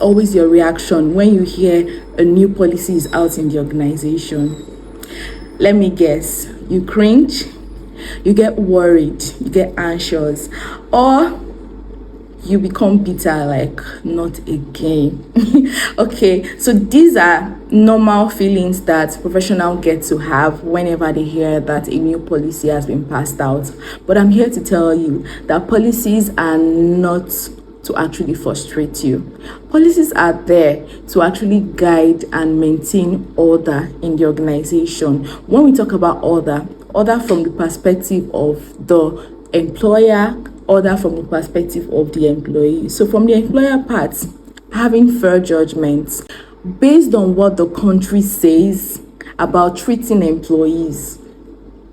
always your reaction when you hear a new policy is out in the organization? Let me guess. You cringe, you get worried, you get anxious, or you become bitter, like, not again. Okay, so these are normal feelings that professionals get to have whenever they hear that a new policy has been passed out. But I'm here to tell you that policies are not to actually frustrate you. Policies are there to actually guide and maintain order in the organization. When we talk about order from the perspective of the employer, order from the perspective of the employee. So from the employer part, having fair judgments based on what the country says about treating employees.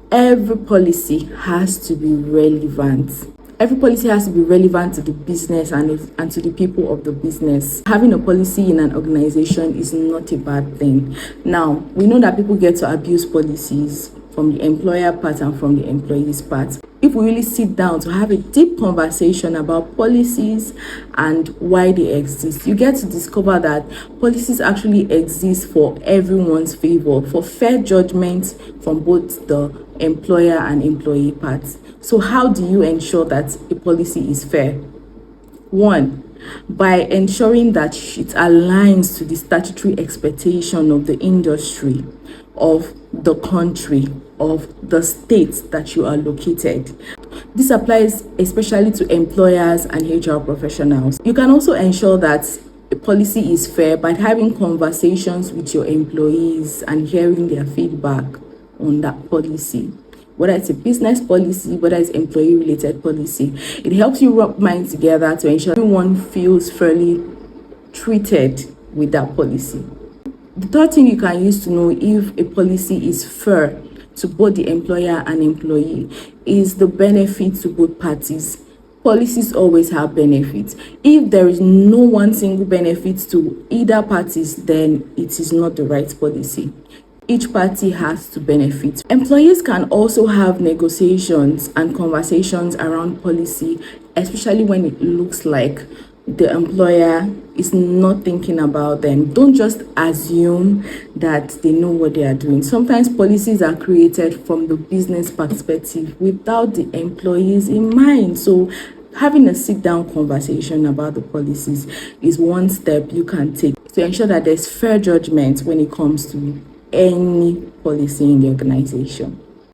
Every policy has to be relevant. Every policy has to be relevant to the business and to the people of the business. Having a policy in an organization is not a bad thing. Now, we know that people get to abuse policies from the employer part and from the employee's part. If we really sit down to have a deep conversation about policies and why they exist, you get to discover that policies actually exist for everyone's favor, for fair judgment from both the employer and employee parts. So how do you ensure that a policy is fair? One, by ensuring that it aligns to the statutory expectation of the industry, of the country, of the state that you are located. This applies especially to employers and HR professionals. You can also ensure that a policy is fair by having conversations with your employees and hearing their feedback on that policy. Whether it's a business policy, whether it's employee-related policy, it helps you rub minds together to ensure everyone feels fairly treated with that policy. The third thing you can use to know if a policy is fair to both the employer and employee is the benefit to both parties. Policies always have benefits. If there is no one single benefit to either parties, then it is not the right policy. Each party has to benefit. Employees can also have negotiations and conversations around policy, especially when it looks like the employer is not thinking about them. Don't just assume that they know what they are doing. Sometimes policies are created from the business perspective without the employees in mind. So having a sit-down conversation about the policies is one step you can take to ensure that there's fair judgment when it comes to any policy in the organization.